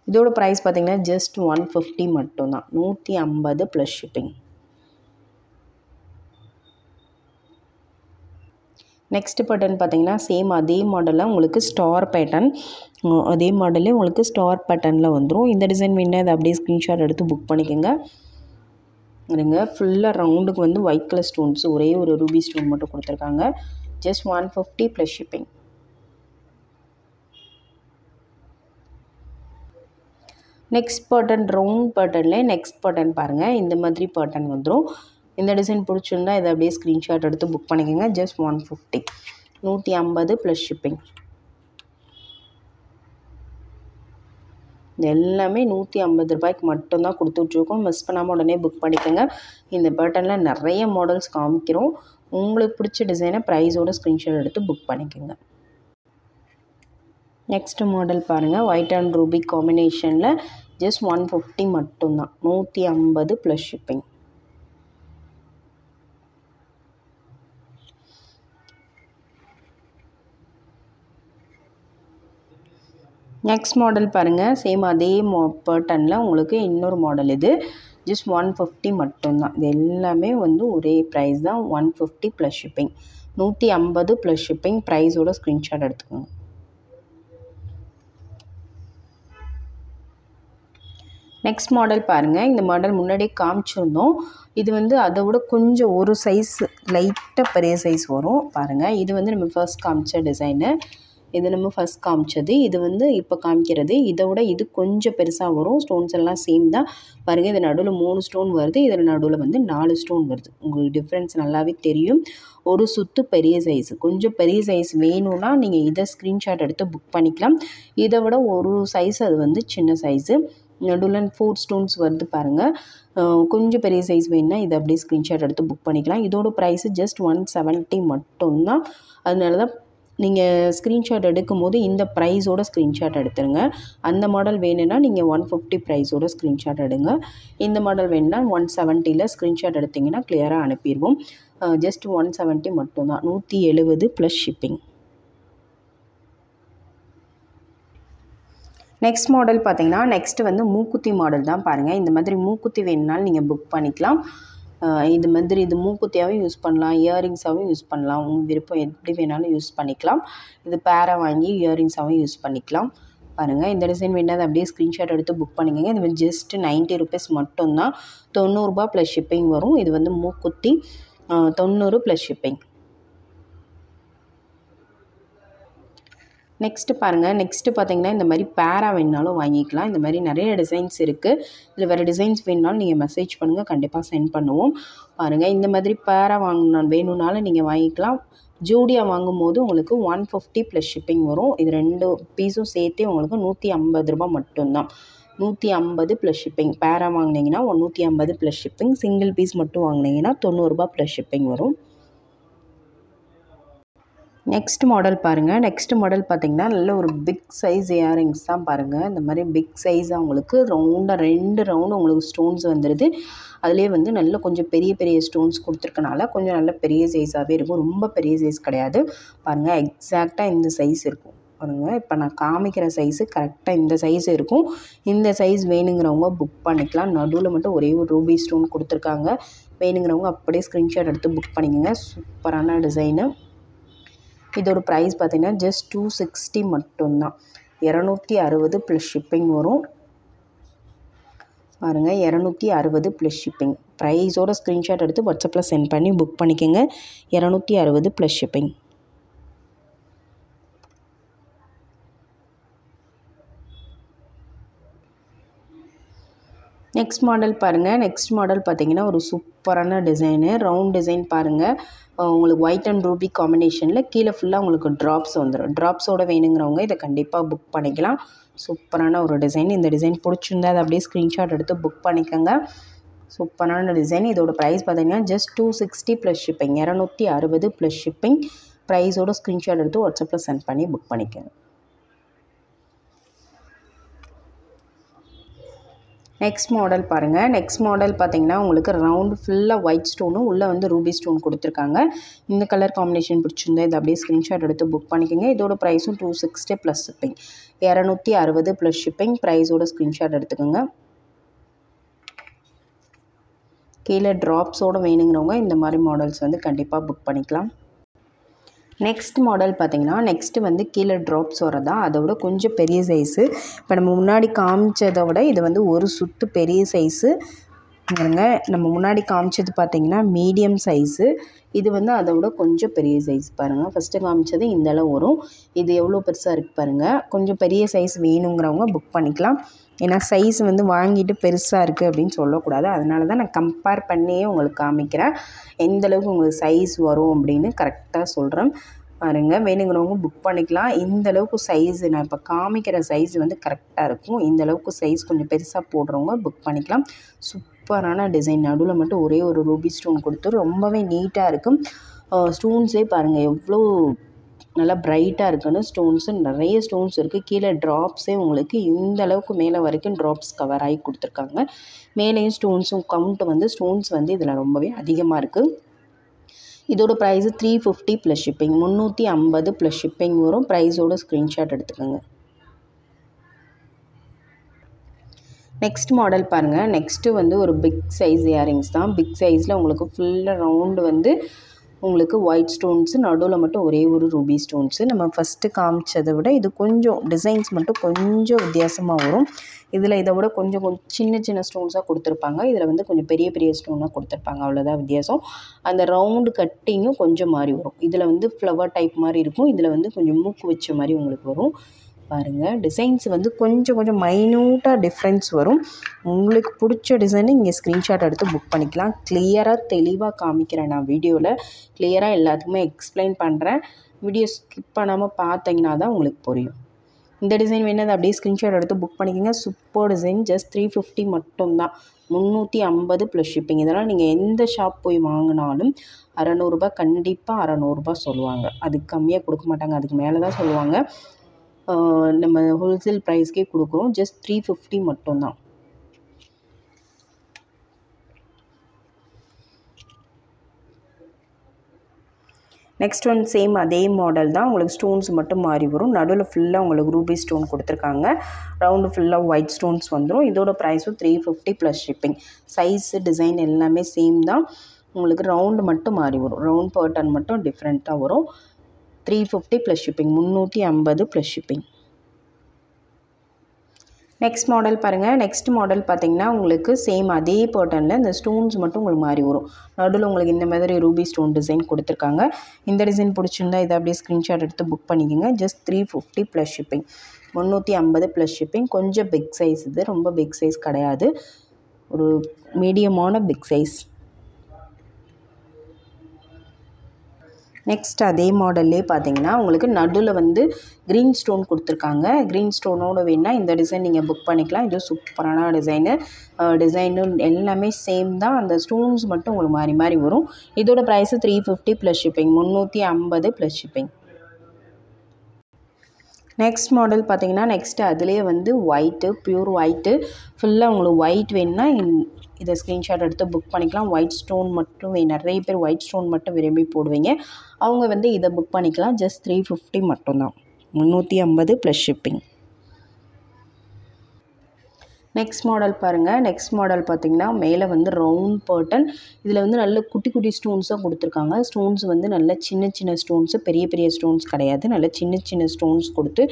இதோட ப்ரைஸ் பார்த்திங்கன்னா ஜஸ்ட் 150 மட்டும்தான். 150 ப்ளஸ் ஷிப்பிங். நெக்ஸ்ட் பேட்டர்ன் பார்த்தீங்கன்னா சேம் அதே மாடலில் உங்களுக்கு ஸ்டார் பேட்டர்ன். அதே மாடலே உங்களுக்கு ஸ்டார் பேட்டர்னில் வந்துடும். இந்த டிசைன் வேணால் அதை அப்படியே ஸ்க்ரீன்ஷாட் எடுத்து புக் பண்ணிக்கோங்க. இருங்க, ஃபுல்லாக ரவுண்டுக்கு வந்து ஒயிட் கலர் ஸ்டோன்ஸ் ஒரே ஒரு ரூபி ஸ்டோன் மட்டும் கொடுத்துருக்காங்க. Just 150 plus shipping. Next pattern round பேட்டர்ன்லேயே நெக்ஸ்ட் பேட்டர்ன் பாருங்கள். இந்த மாதிரி பேட்டர்ன் வந்துடும். இந்த டிசைன் பிடிச்சிருந்தா இதை அப்படியே ஸ்க்ரீன்ஷாட் எடுத்து புக் பண்ணிக்கோங்க. ஜஸ்ட் 150. 150 plus shipping. இது எல்லாமே 150 ரூபாய்க்கு மட்டும்தான் கொடுத்துட்ருக்கோம். மிஸ் பண்ணாமல் உடனே புக் பண்ணிக்கோங்க. இந்த பேட்டர்னில் நிறைய மாடல்ஸ் காமிக்கிறோம். உங்களுக்கு பிடிச்ச டிசைனை ப்ரைஸோட ஸ்க்ரீன்ஷாட் எடுத்து புக் பண்ணிக்கோங்க. நெக்ஸ்ட் மாடல் பாருங்கள். ஒயிட் அண்ட் ரூபி காம்பினேஷனில் ஜஸ்ட் 150 மட்டும்தான். 150 ப்ளஸ் ஷிப்பிங். நெக்ஸ்ட் மாடல் பாருங்கள். சேம் அதே பேட்டர்னில் உங்களுக்கு இன்னொரு மாடல். இது ஜஸ்ட் 150 மட்டும்தான். இது எல்லாமே வந்து ஒரே ப்ரைஸ் தான். 150 ப்ளஸ் ஷிப்பிங். 150 plus shipping. ப்ரைஸோட ஸ்க்ரீன்ஷாட் எடுத்துக்கோங்க. நெக்ஸ்ட் மாடல் பாருங்கள். இந்த மாடல் முன்னாடியே காமிச்சிருந்தோம். இது வந்து அதை விட கொஞ்சம் ஒரு சைஸ் லைட்டாக பெரிய சைஸ் வரும் பாருங்கள். இது வந்து நம்ம ஃபர்ஸ்ட் காமிச்ச டிசைனு. இது நம்ம ஃபர்ஸ்ட் காமிச்சது. இது வந்து இப்போ காமிக்கிறது. இதை விட இது கொஞ்சம் பெருசாக வரும். ஸ்டோன்ஸ் எல்லாம் சேம் தான் பாருங்கள். இது நடுவில் 3 ஸ்டோன் வருது. இதில் நடுவில் வந்து 4 ஸ்டோன் வருது. உங்களுக்கு டிஃப்ரென்ஸ் நல்லாவே தெரியும். ஒரு சுத்து பெரிய சைஸு. கொஞ்சம் பெரிய சைஸ் வேணும்னா நீங்கள் இதை ஸ்க்ரீன்ஷாட் எடுத்து புக் பண்ணிக்கலாம். இதை விட ஒரு சைஸ் அது வந்து சின்ன சைஸு. நடுவில் 4 ஸ்டோன்ஸ் வருது பாருங்கள். கொஞ்சம் பெரிய சைஸ் வேணுன்னா இதை அப்படியே ஸ்க்ரீன்ஷாட் எடுத்து புக் பண்ணிக்கலாம். இதோட ப்ரைஸு ஜஸ்ட் 170 மட்டும்தான். அதனால தான் நீங்கள் ஸ்க்ரீன்ஷாட் எடுக்கும் போது இந்த ப்ரைஸோட ஸ்க்ரீன்ஷாட் எடுத்துருங்க. அந்த மாடல் வேணும்னா நீங்கள் 150 ப்ரைஸோட ஸ்க்ரீன்ஷாட் எடுங்க. இந்த மாடல் வேணுன்னா 170ல் ஸ்க்ரீன்ஷாட் எடுத்திங்கன்னா கிளியராக அனுப்பிடுவோம். ஜஸ்ட் 170 மட்டும்தான். 170 ப்ளஸ் ஷிப்பிங். நெக்ஸ்ட் மாடல் பார்த்தீங்கன்னா நெக்ஸ்ட்டு வந்து மூக்குத்தி மாடல் தான் பாருங்கள். இந்த மாதிரி மூக்குத்தி வேணுனாலும் நீங்கள் புக் பண்ணிக்கலாம். இது மாதிரி இது மூக்குத்தியாகவும் யூஸ் பண்ணலாம், இயரிங்ஸாகவும் யூஸ் பண்ணலாம். உங்கள் விருப்பம் எப்படி வேணாலும் யூஸ் பண்ணிக்கலாம். இது பேராக வாங்கி இயரிங்ஸாகவும் யூஸ் பண்ணிக்கலாம். பாருங்கள். இந்த டிசைன் வேணால் அப்படியே ஸ்க்ரீன்ஷாட் எடுத்து புக் பண்ணிக்கோங்க. இது வந்து ஜஸ்ட் 90 ருபீஸ் மட்டும்தான். 90 ரூபா ப்ளஸ் ஷிப்பிங் வரும். இது வந்து மூக்குத்தி 90 ப்ளஸ் ஷிப்பிங். நெக்ஸ்ட்டு பாருங்கள். நெக்ஸ்ட்டு பார்த்தீங்கன்னா இந்த மாதிரி பேரா வேணுனாலும் வாங்கிக்கலாம். இந்த மாதிரி நிறைய டிசைன்ஸ் இருக்குது. இதில் வேறு டிசைன்ஸ் வேணுனாலும் நீங்கள் மெசேஜ் பண்ணுங்கள். கண்டிப்பாக சென்ட் பண்ணுவோம். பாருங்கள். இந்த மாதிரி பேரா வேணும்னாலும் நீங்கள் வாங்கிக்கலாம். ஜோடியாக வாங்கும்போது உங்களுக்கு 150 ப்ளஸ் ஷிப்பிங் வரும். இது 2 பீஸும் சேர்த்து உங்களுக்கு 150 ரூபா மட்டும்தான். 150 ப்ளஸ் ஷிப்பிங். பேரா வாங்கினீங்கன்னா 150 ப்ளஸ் ஷிப்பிங். சிங்கிள் பீஸ் மட்டும் வாங்கினீங்கன்னா 90 ரூபா ப்ளஸ் ஷிப்பிங் வரும். நெக்ஸ்ட் மாடல் பாருங்கள். நெக்ஸ்ட் மாடல் பார்த்திங்கன்னா நல்ல ஒரு பிக் சைஸ் இயரிங்ஸ் தான் பாருங்கள். இந்த மாதிரி பிக் சைஸாக உங்களுக்கு ரவுண்டாக 2 ரவுண்டு உங்களுக்கு ஸ்டோன்ஸ் வந்துடுது. அதிலே வந்து நல்ல கொஞ்சம் பெரிய பெரிய ஸ்டோன்ஸ் கொடுத்துருக்கனால கொஞ்சம் நல்ல பெரிய சைஸாகவே இருக்கும். ரொம்ப பெரிய சைஸ் கிடையாது பாருங்கள். எக்ஸாக்டாக இந்த சைஸ் இருக்கும் பாருங்கள். இப்போ நான் காமிக்கிற சைஸு கரெக்டாக இந்த சைஸ் இருக்கும். இந்த சைஸ் வேணுங்கிறவங்க புக் பண்ணிக்கலாம். நடுவில் மட்டும் ஒரே ஒரு ரூபி ஸ்டோன் கொடுத்துருக்காங்க. வேணுங்கிறவங்க அப்படியே ஸ்க்ரீன்ஷாட் எடுத்து புக் பண்ணிக்கோங்க. சூப்பரான டிசைனு. இதோட ப்ரைஸ் பார்த்திங்கன்னா ஜஸ்ட் 260 மட்டும்தான். 260 ப்ளஸ் ஷிப்பிங் வரும் பாருங்கள். 260 ப்ளஸ் ஷிப்பிங். ப்ரைஸோட ஸ்க்ரீன்ஷாட் எடுத்து வாட்ஸ்அப்பில் சென்ட் பண்ணி புக் பண்ணிக்கோங்க. 260 ப்ளஸ் ஷிப்பிங். நெக்ஸ்ட் மாடல் பாருங்கள். நெக்ஸ்ட் மாடல் பார்த்திங்கன்னா ஒரு சூப்பரான டிசைனு. ரவுண்ட் டிசைன் பாருங்கள். உங்களுக்கு ஒயிட் அண்ட் ரூபி காம்பினேஷனில் கீழே ஃபுல்லாக உங்களுக்கு ட்ராப்ஸ் வந்துடும். ட்ராப்ஸோடு வேணுங்கிறவங்க இதை கண்டிப்பாக புக் பண்ணிக்கலாம். சூப்பரான ஒரு டிசைன். இந்த டிசைன் பிடிச்சிருந்தா அதை அப்படியே ஸ்க்ரீன்ஷாட் எடுத்து புக் பண்ணிக்கோங்க. சூப்பரான டிசைன். இதோட ப்ரைஸ் பார்த்திங்கன்னா just 260 plus shipping. 260 plus shipping. ப்ரைஸோட ஸ்க்ரீன்ஷாட் எடுத்து வாட்ஸ்அப்பில் சென்ட் பண்ணி புக் பண்ணிக்கோங்க. நெக்ஸ்ட் மாடல் பாருங்கள். நெக்ஸ்ட் மாடல் பார்த்திங்கன்னா உங்களுக்கு ரவுண்டு ஃபுல்லாக ஒயிட் ஸ்டோனும் உள்ளே வந்து ரூபி ஸ்டோன் கொடுத்துருக்காங்க. இந்த கலர் காம்பினேஷன் பிடிச்சிருந்தா இதை அப்படியே ஸ்க்ரீன்ஷாட் எடுத்து புக் பண்ணிக்கோங்க. இதோட ப்ரைஸும் 260 ப்ளஸ் ஷிப்பிங். 260 plus shipping. ப்ரைஸோட ஸ்க்ரீன்ஷாட் எடுத்துக்கோங்க. கீழே ட்ராப்ஸோடு வேணுங்கிறவங்க இந்த மாதிரி மாடல்ஸ் வந்து கண்டிப்பாக புக் பண்ணிக்கலாம். நெக்ஸ்ட் மாடல் பார்த்திங்கன்னா நெக்ஸ்ட்டு வந்து கீழே ட்ராப்ஸ் வரதா அதோட கொஞ்சம் பெரிய சைஸு. இப்போ நம்ம முன்னாடி காமிச்சதை விட இது வந்து ஒரு சுத்து பெரிய சைஸு. பாருங்க. நம்ம முன்னாடி காமிச்சது பார்த்திங்கன்னா மீடியம் சைஸு. இது வந்து அதை விட கொஞ்சம் பெரிய சைஸ் பாருங்கள். ஃபஸ்ட்டு காமிச்சது இந்த அளவு வரும். இது எவ்வளோ பெருசாக இருக்குது பாருங்கள். கொஞ்சம் பெரிய சைஸ் வேணுங்கிறவங்க புக் பண்ணிக்கலாம். ஏன்னா சைஸ் வந்து வாங்கிட்டு பெருசாக இருக்குது அப்படின்னு சொல்லக்கூடாது. அதனால தான் நான் கம்பேர் பண்ணியே உங்களுக்கு காமிக்கிறேன். எந்தளவுக்கு உங்களுக்கு சைஸ் வரும் அப்படின்னு கரெக்டாக சொல்கிறேன். பாருங்கள், வேணுங்கிறவங்க புக் பண்ணிக்கலாம். இந்த அளவுக்கு சைஸ் நான் இப்போ காமிக்கிற சைஸ் வந்து கரெக்டாக இருக்கும். இந்த அளவுக்கு சைஸ் கொஞ்சம் பெருசாக போடுறவங்க புக் பண்ணிக்கலாம். சூப்பரான டிசைன். நடுவில் மட்டும் ஒரே ஒரு ரூபி ஸ்டோன் கொடுத்து ரொம்பவே நீட்டாக இருக்கும். ஸ்டோன்ஸே பாருங்கள் எவ்வளோ நல்லா பிரைட்டாக இருக்குன்னு. ஸ்டோன்ஸு நிறைய ஸ்டோன்ஸ் இருக்குது. கீழே ட்ராப்ஸே உங்களுக்கு இந்த அளவுக்கு மேலே வரைக்கும் ட்ராப்ஸ் கவர் ஆகி கொடுத்துருக்காங்க. மேலேயும் ஸ்டோன்ஸும் கவுண்ட் வந்து ஸ்டோன்ஸ் வந்து இதில் ரொம்பவே அதிகமாக இருக்குது. இதோட price 350 plus shipping. 350 plus shipping வரும். ப்ரைஸோட ஸ்க்ரீன்ஷாட் எடுத்துக்கோங்க. நெக்ஸ்ட் மாடல் பாருங்கள். நெக்ஸ்ட்டு வந்து ஒரு பிக் சைஸ் இயரிங்ஸ் தான். பிக் சைஸில் உங்களுக்கு ஃபுல்லாக ரவுண்டு வந்து உங்களுக்கு ஒயிட் ஸ்டோன்ஸு, நடுவில் மட்டும் ஒரே ஒரு ரூபி ஸ்டோன்ஸு. நம்ம ஃபஸ்ட்டு காமிச்சதை விட இது கொஞ்சம் டிசைன்ஸ் மட்டும் கொஞ்சம் வித்தியாசமாக வரும். இதில் இதை விட கொஞ்சம் சின்ன சின்ன ஸ்டோன்ஸாக கொடுத்துருப்பாங்க. இதில் வந்து கொஞ்சம் பெரிய பெரிய ஸ்டோனாக கொடுத்துருப்பாங்க. அவ்வளோதான் வித்தியாசம். அந்த ரவுண்டு கட்டிங்கும் கொஞ்சம் மாறி வரும். இதில் வந்து ஃப்ளவர் டைப் மாதிரி இருக்கும். இதில் வந்து கொஞ்சம் மூக்கு வச்ச மாதிரி உங்களுக்கு வரும். பாருங்கள், டிசைன்ஸ் வந்து கொஞ்சம் மைன்யூட்டாக டிஃப்ரென்ஸ் வரும். உங்களுக்கு பிடிச்ச டிசைனை இங்கே ஸ்க்ரீன்ஷாட் எடுத்து புக் பண்ணிக்கலாம். கிளியராக தெளிவாக காமிக்கிறேன். நான் வீடியோவில் கிளியராக எல்லாத்துக்குமே எக்ஸ்பிளைன் பண்ணுறேன். வீடியோ ஸ்கிப் பண்ணாமல் பார்த்தீங்கன்னா தான் உங்களுக்கு புரியும். இந்த டிசைன் வேணால் அப்படியே ஸ்க்ரீன்ஷாட் எடுத்து புக் பண்ணிக்கோங்க. Super design. ஜஸ்ட் 350 மட்டும்தான். 350 ப்ளஸ் ஷிப்பிங். இதெல்லாம் நீங்கள் எந்த ஷாப் போய் வாங்கினாலும் 600 ரூபா, கண்டிப்பாக 600 ரூபா சொல்லுவாங்க. அதுக்கு கம்மியாக கொடுக்க மாட்டாங்க. அதுக்கு மேலே தான் சொல்லுவாங்க. நம்ம ஹோல்சேல் ப்ரைஸ்க்கே கொடுக்குறோம். ஜஸ்ட் 350 மட்டும்தான். நெக்ஸ்ட் ஒன் சேம் அதே மாடல் தான். உங்களுக்கு ஸ்டோன்ஸ் மட்டும் மாறி வரும். நடுவில் ஃபுல்லாக உங்களுக்கு ரூபி ஸ்டோன் கொடுத்துருக்காங்க. ரவுண்டு ஃபுல்லாக ஒயிட் ஸ்டோன்ஸ் வந்துடும். இதோட ப்ரைஸும் 350 ப்ளஸ் ஷிப்பிங். சைஸு டிசைன் எல்லாமே சேம் தான். உங்களுக்கு ரவுண்டு மட்டும் மாறி வரும். ரவுண்ட் பேட்டர்ன் மட்டும் டிஃப்ரெண்ட்டாக வரும். 350 plus shipping. 350 plus shipping. Next model பாருங்கள். நெக்ஸ்ட் மாடல் பார்த்திங்கன்னா உங்களுக்கு சேம் அதே பேட்டர்னில் இந்த ஸ்டோன்ஸ் மட்டும் உங்களுக்கு மாறி வரும். நடுவில் உங்களுக்கு இந்த மாதிரி ரூபி ஸ்டோன் டிசைன் கொடுத்துருக்காங்க. இந்த டிசைன் பிடிச்சிருந்தா இதை அப்படியே ஸ்க்ரீன்ஷாட் எடுத்து புக் பண்ணிக்கோங்க. Just 350 plus shipping. 350 plus shipping. கொஞ்சம் பிக் சைஸ். இது ரொம்ப பிக் சைஸ் கிடையாது, ஒரு மீடியமான பிக் சைஸ். நெக்ஸ்ட் அதே மாடல்லே பார்த்தீங்கன்னா உங்களுக்கு நடுவில் வந்து க்ரீன் ஸ்டோன் கொடுத்துருக்காங்க. க்ரீன் ஸ்டோனோடு வேணால் இந்த டிசைன் நீங்கள் புக் பண்ணிக்கலாம். இது சூப்பரான டிசைனு எல்லாமே சேம் தான். அந்த ஸ்டோன்ஸ் மட்டும் உங்களுக்கு மாறி மாறி வரும். இதோட price 350 plus shipping. 350 plus shipping. Next model பார்த்தீங்கன்னா நெக்ஸ்ட்டு அதுலேயே வந்து ஒயிட்டு, ப்யூர் ஒயிட்டு, ஃபுல்லாக உங்களுக்கு ஒயிட் வேணுன்னா இதை ஸ்க்ரீன்ஷாட் எடுத்து புக் பண்ணிக்கலாம். ஒயிட் ஸ்டோன் மட்டும் நிறைய பேர் ஒயிட் ஸ்டோன் மட்டும் விரும்பி போடுவீங்க. அவங்க வந்து இதை புக் பண்ணிக்கலாம். ஜஸ்ட் 350 மட்டும்தான். 350 ப்ளஸ் ஷிப்பிங். நெக்ஸ்ட் மாடல் பாருங்கள். நெக்ஸ்ட் மாடல் பார்த்திங்கன்னா மேலே வந்து ரவுண்ட் பேட்டர்ன். இதில் வந்து நல்ல குட்டி குட்டி ஸ்டோன்ஸாக கொடுத்துருக்காங்க. ஸ்டோன்ஸ் வந்து நல்ல சின்ன சின்ன ஸ்டோன்ஸு, பெரிய பெரிய ஸ்டோன்ஸ் கிடையாது. நல்ல சின்ன சின்ன ஸ்டோன்ஸ் கொடுத்து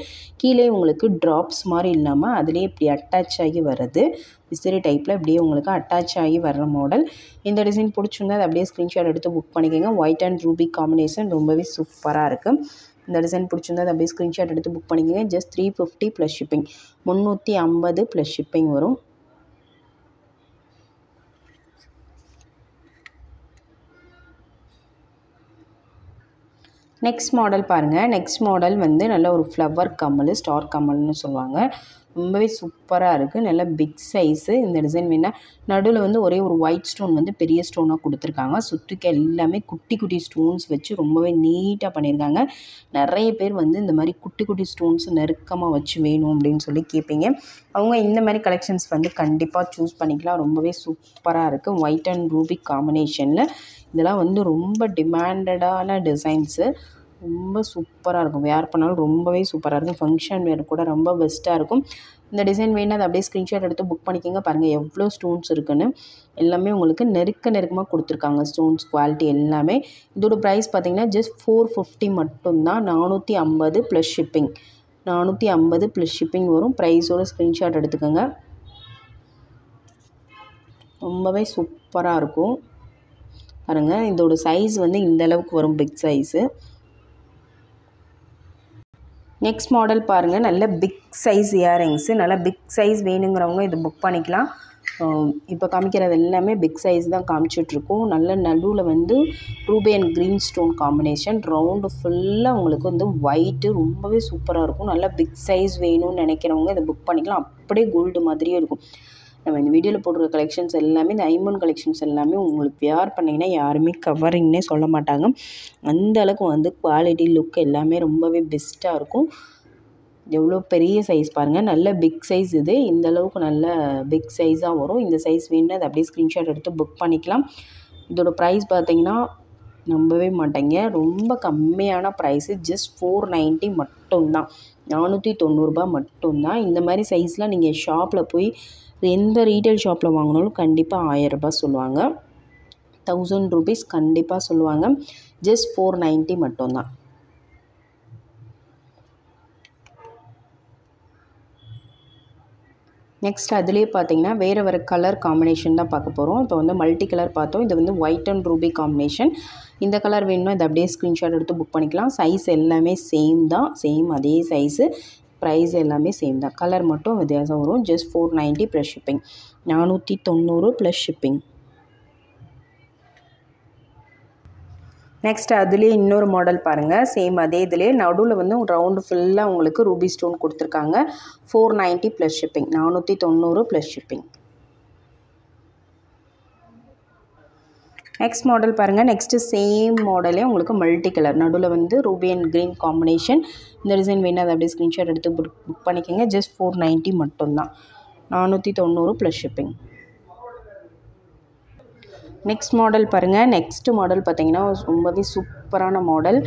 கீழே உங்களுக்கு ட்ராப்ஸ் மாதிரி இல்லாமல் அதுலேயே இப்படி அட்டாச் ஆகி வருது. விசிறி டைப்பில் இப்படியே உங்களுக்கு அட்டாச் ஆகி வர்ற மாடல். இந்த டிசைன் பிடிச்சிருந்தா அதை அப்படியே ஸ்க்ரீன்ஷாட் எடுத்து புக் பண்ணிக்கோங்க. ஒயிட் அண்ட் ரூபி காம்பினேஷன் ரொம்பவே சூப்பராக இருக்குது. இந்த டிசைன் பிடிச்சிருந்தா அதை அப்படியே ஸ்க்ரீன்ஷாட் எடுத்து புக் பண்ணிக்கோங்க. Just 350 plus shipping. 350 plus shipping வரும். நெக்ஸ்ட் மாடல் பாருங்கள். நெக்ஸ்ட் மாடல் வந்து நல்ல ஒரு ஃப்ளவர் கம்மல், ஸ்டார் கம்மல்னு சொல்லுவாங்க. ரொம்பவே சூப்பராக இருக்குது. நல்ல பிக் சைஸு. இந்த டிசைன் வேணால் நடுவில் வந்து ஒரே ஒரு ஒயிட் ஸ்டோன் வந்து பெரிய ஸ்டோனாக கொடுத்துருக்காங்க. சுற்றிக்க எல்லாமே குட்டி குட்டி ஸ்டோன்ஸ் வச்சு ரொம்பவே நீட்டாக பண்ணியிருக்காங்க. நிறைய பேர் வந்து இந்த மாதிரி குட்டி குட்டி ஸ்டோன்ஸ் நெருக்கமாக வச்சு வேணும் அப்படின்னு சொல்லி கேட்பீங்க. அவங்க இந்த மாதிரி கலெக்ஷன்ஸ் வந்து கண்டிப்பாக சூஸ் பண்ணிக்கலாம். ரொம்பவே சூப்பராக இருக்குது. ஒயிட் அண்ட் ரூபி காம்பினேஷனில் இதெல்லாம் வந்து ரொம்ப டிமாண்டடான டிசைன்ஸு. ரொம்ப சூப்பராக இருக்கும். வேர் பண்ணாலும் ரொம்பவே சூப்பராக இருக்கும். ஃபங்க்ஷன் வேர் கூட ரொம்ப பெஸ்ட்டாக இருக்கும். இந்த டிசைன் வேணும் அதை அப்படியே ஸ்க்ரீன்ஷாட் எடுத்து புக் பண்ணிக்கோங்க. பாருங்கள் எவ்வளோ ஸ்டோன்ஸ் இருக்குன்னு. எல்லாமே உங்களுக்கு நெருக்கமாக கொடுத்துருக்காங்க. ஸ்டோன்ஸ் குவாலிட்டி எல்லாமே. இதோட ப்ரைஸ் பார்த்திங்கன்னா ஜஸ்ட் 450 மட்டும்தான். 450 ப்ளஸ் ஷிப்பிங். 450 ப்ளஸ் ஷிப்பிங் வரும். ப்ரைஸோட ஸ்க்ரீன்ஷாட் எடுத்துக்கோங்க. ரொம்பவே சூப்பராக இருக்கும். பாருங்கள் இதோட சைஸ் வந்து இந்த அளவுக்கு வரும், பிக் சைஸு. நெக்ஸ்ட் மாடல் பாருங்கள். நல்ல பிக் சைஸ் இயரிங்ஸு. நல்லா பிக் சைஸ் வேணுங்கிறவங்க இது புக் பண்ணிக்கலாம். இப்போ காமிக்கிறது எல்லாமே பிக் சைஸ் தான் காமிச்சிட்ருக்கோம். நல்ல நடுவில் வந்து Ruby and green stone combination, round ஃபுல்லாக உங்களுக்கு வந்து ஒயிட்டு, ரொம்பவே சூப்பராக இருக்கும். நல்லா பிக் சைஸ் வேணும்னு நினைக்கிறவங்க இதை புக் பண்ணிக்கலாம். அப்படியே கோல்டு மாதிரியே இருக்கும். நம்ம இந்த வீடியோவில் போடுற கலெக்ஷன்ஸ் எல்லாமே, இந்த ஐம்பொன் கலெக்ஷன்ஸ் எல்லாமே உங்களுக்கு வியர் பண்ணிங்கன்னா யாருமே கவரிங்னே சொல்ல மாட்டாங்க. அந்த அளவுக்கு வந்து குவாலிட்டி, லுக் எல்லாமே ரொம்பவே பெஸ்ட்டாக இருக்கும். எவ்வளோ பெரிய சைஸ் பாருங்கள், நல்ல பிக் சைஸ் இது. இந்த அளவுக்கு நல்ல பிக் சைஸாக வரும். இந்த சைஸ் வேணும்னா அதை அப்படியே ஸ்க்ரீன்ஷாட் எடுத்து புக் பண்ணிக்கலாம். இதோட ப்ரைஸ் பார்த்தீங்கன்னா நம்பவே மாட்டேங்க, ரொம்ப கம்மியான ப்ரைஸு. ஜஸ்ட் 490 மட்டும்தான், 490 ரூபா மட்டும்தான். இந்த மாதிரி சைஸ்லாம் நீங்கள் ஷாப்பில் போய் எந்த ரீட்டைல் ஷாப்பில் வாங்கினாலும் கண்டிப்பாக 1000 ரூபாய் சொல்லுவாங்க, 1000 ருபீஸ் கண்டிப்பாக சொல்லுவாங்க. ஜஸ்ட் 490 மட்டும்தான். நெக்ஸ்ட் அதுலேயே பார்த்தீங்கன்னா வேறு கலர் காம்பினேஷன் தான் பார்க்க போகிறோம். இப்போ வந்து மல்டி கலர் பார்த்தோம். இது வந்து ஒயிட் அண்ட் ரூபி காம்பினேஷன். இந்த கலர் வேணும்னா இதை அப்படியே ஸ்க்ரீன்ஷாட் எடுத்து புக் பண்ணிக்கலாம். சைஸ் எல்லாமே சேம் தான், சேம் அதே சைஸு. ப்ரைஸ் எல்லாமே சேம் தான், கலர் மட்டும் வித்தியாசம் வரும். Just 490 plus shipping, 490 plus shipping. Next அதுலேயே இன்னொரு மாடல் பாருங்கள். சேம் அதே இதுலேயே நடுவில் வந்து ரவுண்டு ஃபுல்லாக உங்களுக்கு ரூபி ஸ்டோன் கொடுத்துருக்காங்க. 490 plus shipping, 490 plus shipping. Next model பாருங்கள். நெக்ஸ்ட்டு சேம் மாடலே உங்களுக்கு மல்டி கலர், நடுவில் வந்து ரூபி அண்ட் க்ரீன் காம்பினேஷன். இந்த டிசைன் வேணும் அதை அப்படியே ஸ்க்ரீன்ஷாட் எடுத்து புக் பண்ணிக்கோங்க. ஜஸ்ட் 490 மட்டும்தான், 490 ப்ளஸ் ஷிப்பிங். நெக்ஸ்ட் மாடல் பாருங்கள். நெக்ஸ்ட் மாடல் பார்த்தீங்கன்னா ரொம்பவே சூப்பரான மாடல்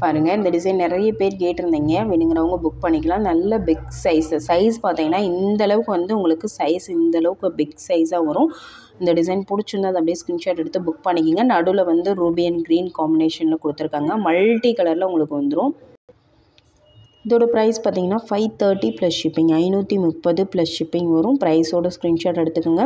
பாருங்கள். இந்த டிசைன் நிறைய பேர் கேட்டிருந்தீங்க, வேணுங்கிறவங்க புக் பண்ணிக்கலாம். நல்ல பிக் சைஸ் பார்த்தீங்கன்னா இந்தளவுக்கு வந்து உங்களுக்கு சைஸ் இந்தளவுக்கு பிக் சைஸாக வரும். இந்த டிசைன் பிடிச்சிருந்தா அதை அப்படியே ஸ்க்ரீன்ஷாட் எடுத்து புக் பண்ணிக்கிங்க. நடுவில் வந்து ரூபி அண்ட் க்ரீன் காம்பினேஷனில் கொடுத்துருக்காங்க. மல்டி கலரில் உங்களுக்கு வந்துடும். இதோட ப்ரைஸ் பார்த்தீங்கன்னா 530 ப்ளஸ் ஷிப்பிங், 530 ப்ளஸ் ஷிப்பிங் வரும். ப்ரைஸோட ஸ்க்ரீன்ஷாட் எடுத்துக்கோங்க.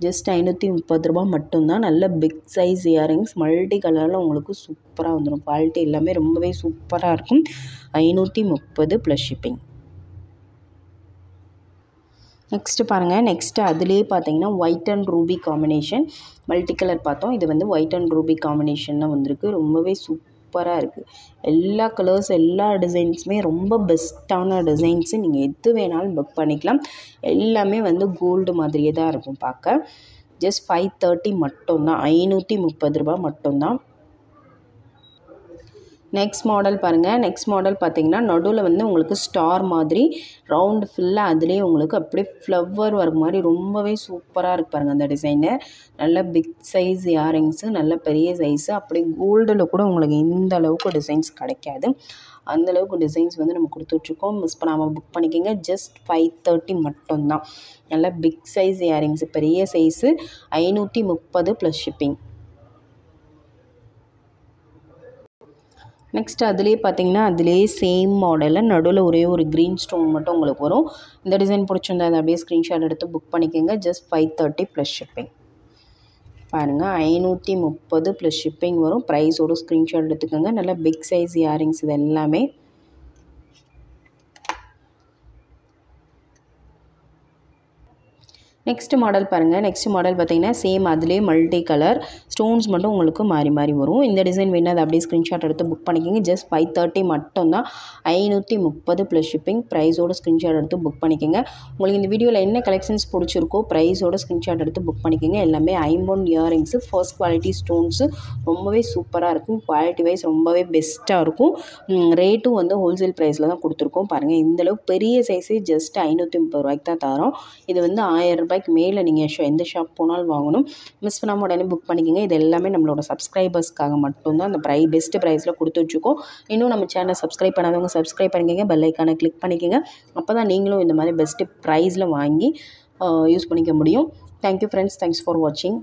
ஜஸ்ட் 530 ரூபா மட்டும்தான். நல்ல பிக் சைஸ் இயரிங்ஸ், மல்டி கலரில் உங்களுக்கு சூப்பராக வந்துடும். குவாலிட்டி எல்லாமே ரொம்பவே சூப்பராக இருக்கும். 530 ப்ளஸ் ஷிப்பிங். நெக்ஸ்ட்டு பாருங்கள். நெக்ஸ்ட்டு அதுலேயே பார்த்தீங்கன்னா white and Ruby combination, multi colour பார்த்தோம். இது வந்து ஒயிட் அண்ட் ரூபி காம்பினேஷனில் வந்திருக்கு. ரொம்பவே சூப்பராக இருக்குது. எல்லா கலர்ஸ், எல்லா டிசைன்ஸுமே ரொம்ப பெஸ்ட்டான டிசைன்ஸு. நீங்கள் எது வேணாலும் புக் பண்ணிக்கலாம். எல்லாமே வந்து கோல்டு மாதிரியே தான் இருக்கும் பார்க்க. ஜஸ்ட் 530 மட்டும்தான், 530 ரூபா மட்டும்தான். நெக்ஸ்ட் மாடல் பாருங்கள். நெக்ஸ்ட் மாடல் பார்த்தீங்கன்னா நடுவில் வந்து உங்களுக்கு ஸ்டார் மாதிரி ரவுண்டு ஃபுல்லாக அதுலேயே உங்களுக்கு அப்படியே ஃப்ளவர் வர மாதிரி ரொம்பவே சூப்பராக இருக்குது பாருங்கள் அந்த டிசைனு. நல்ல பிக் சைஸ் இயரிங்ஸு, நல்ல பெரிய சைஸு. அப்படியே கோல்டில் கூட உங்களுக்கு இந்த அளவுக்கு டிசைன்ஸ் கிடைக்காது. அந்தளவுக்கு டிசைன்ஸ் வந்து நம்ம கொடுத்துட்ருக்கோம். மிஸ் பண்ணாமல் புக் பண்ணிக்கோங்க. ஜஸ்ட் 530 மட்டும்தான். நல்ல பிக் சைஸ் இயரிங்ஸு, பெரிய சைஸு, 530 ப்ளஸ் ஷிப்பிங். நெக்ஸ்ட் அதுலேயே பார்த்தீங்கன்னா அதுலேயே சேம் மாடலில் நடுவில் ஒரே ஒரு க்ரீன் ஸ்டோன் மட்டும் உங்களுக்கு வரும். இந்த டிசைன் பிடிச்சிருந்தா அதை அப்படியே ஸ்க்ரீன்ஷாட் எடுத்து புக் பண்ணிக்கோங்க. Just 530 plus shipping. பாருங்கள், 530 ப்ளஸ் ஷிப்பிங் வரும். ப்ரைஸோட ஸ்க்ரீன்ஷாட் எடுத்துக்கோங்க. நல்லா பிக் சைஸ் இயரிங்ஸ் இது எல்லாமே. நெக்ஸ்ட் மாடல் பாருங்கள். நெக்ஸ்ட் மாடல் பார்த்தீங்கன்னா சேம் அதுலேயே மல்டி கலர் ஸ்டோன்ஸ் மட்டும் உங்களுக்கு மாறி மாறி வரும். இந்த டிசைன் வேணும் அதை அப்படியே ஸ்க்ரீன்ஷாட் எடுத்து புக் பண்ணிக்கோங்க. ஜஸ்ட் 530 மட்டும்தான், 530 ப்ளஸ் ஷிப்பிங். ப்ரைஸோட ஸ்க்ரீன்ஷாட் எடுத்து புக் பண்ணிக்கோங்க. உங்களுக்கு இந்த வீடியோவில் என்ன கலெக்ஷன்ஸ் பிடிச்சிருக்கோ ப்ரைஸோட ஸ்க்ரீன்ஷாட் எடுத்து புக் பண்ணிக்கோங்க. எல்லாமே ஐம்பொன் இயரிங்ஸு, ஃபர்ஸ்ட் குவாலிட்டி ஸ்டோன்ஸு, ரொம்பவே சூப்பராக இருக்கும். குவாலிட்டி வைஸ் ரொம்பவே பெஸ்ட்டாக இருக்கும். ரேட்டும் வந்து ஹோல்சேல் ப்ரைஸில் தான் கொடுத்துருக்கோம். பாருங்கள், இந்தளவுக்கு பெரிய சைஸே ஜஸ்ட் 530 ரூபாய்க்கு தான் தரோம். இது வந்து 1000 ரூபாய்க்கு மேலே நீங்கள் எந்த ஷாப் போனாலும் வாங்கணும். மிஸ் பண்ணாமல் உடனே புக் பண்ணிக்கோங்க. இது எல்லாமே நம்மளோட சப்ஸ்கிரைபர்ஸ்க்காக மட்டும்தான் அந்த பெஸ்ட் ப்ரைஸில் கொடுத்து வச்சுக்கோம். இன்னும் நம்ம சேனலை சப்ஸ்கிரைப் பண்ணாதவங்க சப்ஸ்கிரைப் பண்ணிக்கோங்க. பெல் ஐக்கானை கிளிக் பண்ணிக்கோங்க. அப்போ தான் நீங்களும் இந்த மாதிரி பெஸ்ட்டு ப்ரைஸில் வாங்கி யூஸ் பண்ணிக்க முடியும். தேங்க்யூ ஃப்ரெண்ட்ஸ், தேங்க்ஸ் ஃபார் வாட்சிங்.